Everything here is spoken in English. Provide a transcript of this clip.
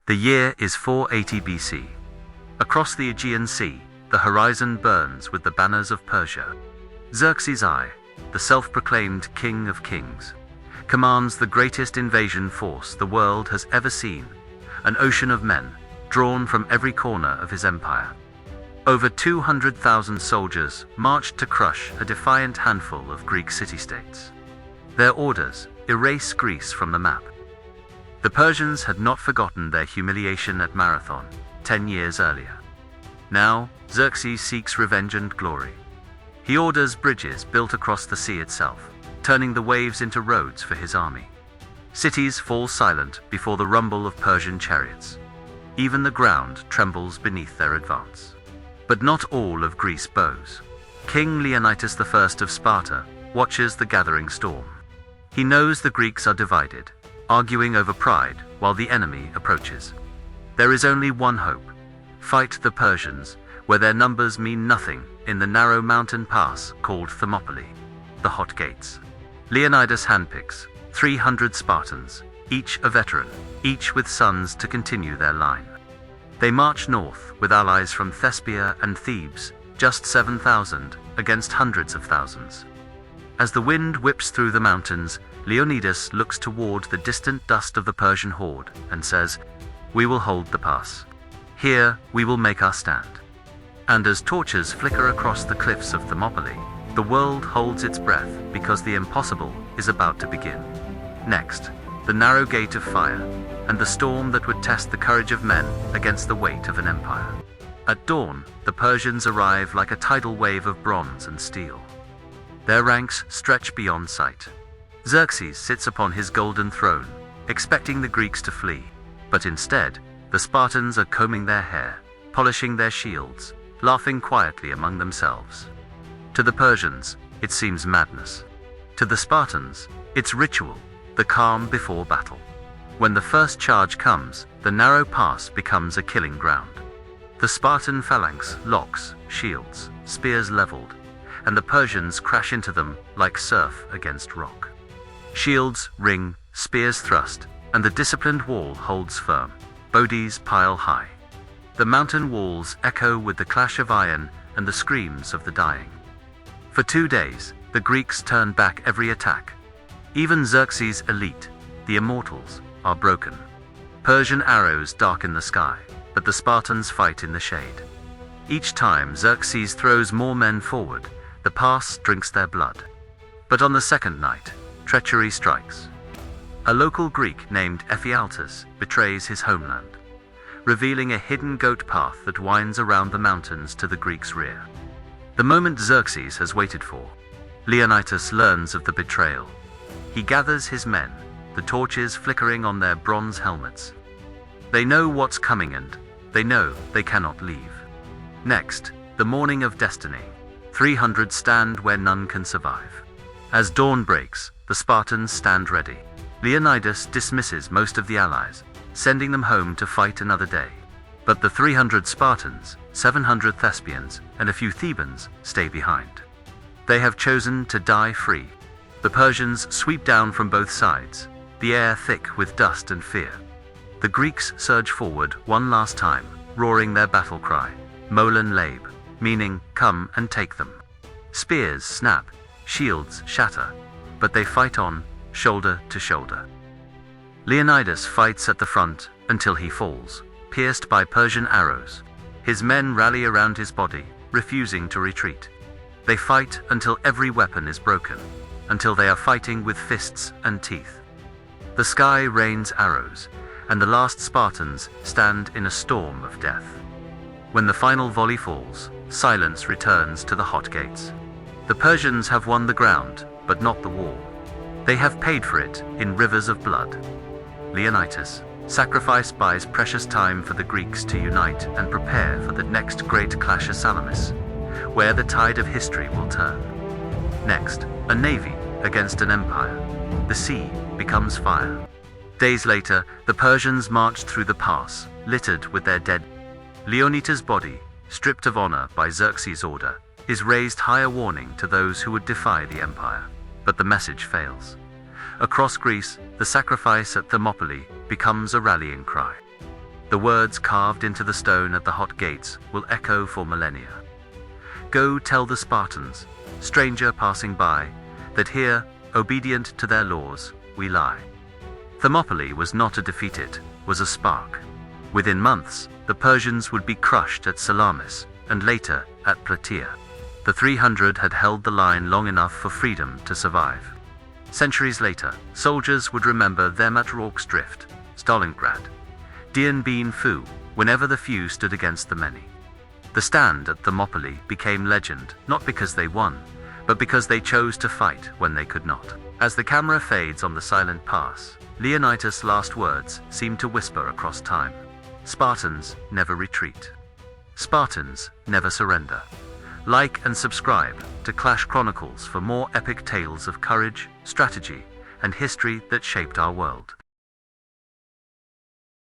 The year is 480 BC. Across the Aegean Sea, the horizon burns with the banners of Persia. Xerxes I, the self-proclaimed king of kings, commands the greatest invasion force the world has ever seen, an ocean of men, drawn from every corner of his empire. Over 200,000 soldiers marched to crush a defiant handful of Greek city-states. Their orders: erase Greece from the map. The Persians had not forgotten their humiliation at Marathon, 10 years earlier. Now, Xerxes seeks revenge and glory. He orders bridges built across the sea itself, turning the waves into roads for his army. Cities fall silent before the rumble of Persian chariots. Even the ground trembles beneath their advance. But not all of Greece bows. King Leonidas I of Sparta watches the gathering storm. He knows the Greeks are divided, arguing over pride while the enemy approaches. There is only one hope: fight the Persians, where their numbers mean nothing, in the narrow mountain pass called Thermopylae, the Hot Gates. Leonidas handpicks 300 Spartans, each a veteran, each with sons to continue their line. They march north with allies from Thespia and Thebes, just 7,000 against hundreds of thousands. As the wind whips through the mountains, Leonidas looks toward the distant dust of the Persian horde and says, "We will hold the pass. Here we will make our stand." And as torches flicker across the cliffs of Thermopylae, the world holds its breath because the impossible is about to begin. Next, the narrow gate of fire, and the storm that would test the courage of men against the weight of an empire. At dawn, the Persians arrive like a tidal wave of bronze and steel. Their ranks stretch beyond sight. Xerxes sits upon his golden throne, expecting the Greeks to flee. But instead, the Spartans are combing their hair, polishing their shields, laughing quietly among themselves. To the Persians, it seems madness. To the Spartans, it's ritual, the calm before battle. When the first charge comes, the narrow pass becomes a killing ground. The Spartan phalanx locks, shields, spears leveled, and the Persians crash into them like surf against rock. Shields ring, spears thrust, and the disciplined wall holds firm. Bodies pile high. The mountain walls echo with the clash of iron and the screams of the dying. For 2 days, the Greeks turn back every attack. Even Xerxes' elite, the immortals, are broken. Persian arrows darken the sky, but the Spartans fight in the shade. Each time Xerxes throws more men forward, the pass drinks their blood. But on the second night, treachery strikes. A local Greek named Ephialtes betrays his homeland, revealing a hidden goat path that winds around the mountains to the Greeks' rear. The moment Xerxes has waited for, Leonidas learns of the betrayal. He gathers his men, the torches flickering on their bronze helmets. They know what's coming and they know they cannot leave. Next, the morning of destiny. 300 stand where none can survive. As dawn breaks, the Spartans stand ready. Leonidas dismisses most of the allies, sending them home to fight another day. But the 300 Spartans, 700 Thespians, and a few Thebans stay behind. They have chosen to die free. The Persians sweep down from both sides, the air thick with dust and fear. The Greeks surge forward one last time, roaring their battle cry, Molon Labe, meaning come and take them. Spears snap, shields shatter, but they fight on, shoulder to shoulder. Leonidas fights at the front until he falls, pierced by Persian arrows. His men rally around his body, refusing to retreat. They fight until every weapon is broken, until they are fighting with fists and teeth. The sky rains arrows, and the last Spartans stand in a storm of death. When the final volley falls, silence returns to the Hot Gates. The Persians have won the ground, but not the war. They have paid for it in rivers of blood. Leonidas' sacrifice buys precious time for the Greeks to unite and prepare for the next great clash of Salamis, where the tide of history will turn. Next, a navy against an empire. The sea becomes fire. Days later, the Persians marched through the pass, littered with their dead. Leonidas' body, stripped of honor by Xerxes' order, is raised high, a warning to those who would defy the empire. But the message fails. Across Greece, the sacrifice at Thermopylae becomes a rallying cry. The words carved into the stone at the hot gates will echo for millennia. Go tell the Spartans, stranger passing by, that here, obedient to their laws, we lie. Thermopylae was not a defeat, it was a spark. Within months, the Persians would be crushed at Salamis, and later, at Plataea. The 300 had held the line long enough for freedom to survive. Centuries later, soldiers would remember them at Rorke's Drift, Stalingrad, Dien Bien Phu, whenever the few stood against the many. The stand at Thermopylae became legend, not because they won, but because they chose to fight when they could not. As the camera fades on the silent pass, Leonidas' last words seem to whisper across time. Spartans never retreat. Spartans never surrender. Like and subscribe to Clash Chronicles for more epic tales of courage, strategy, and history that shaped our world.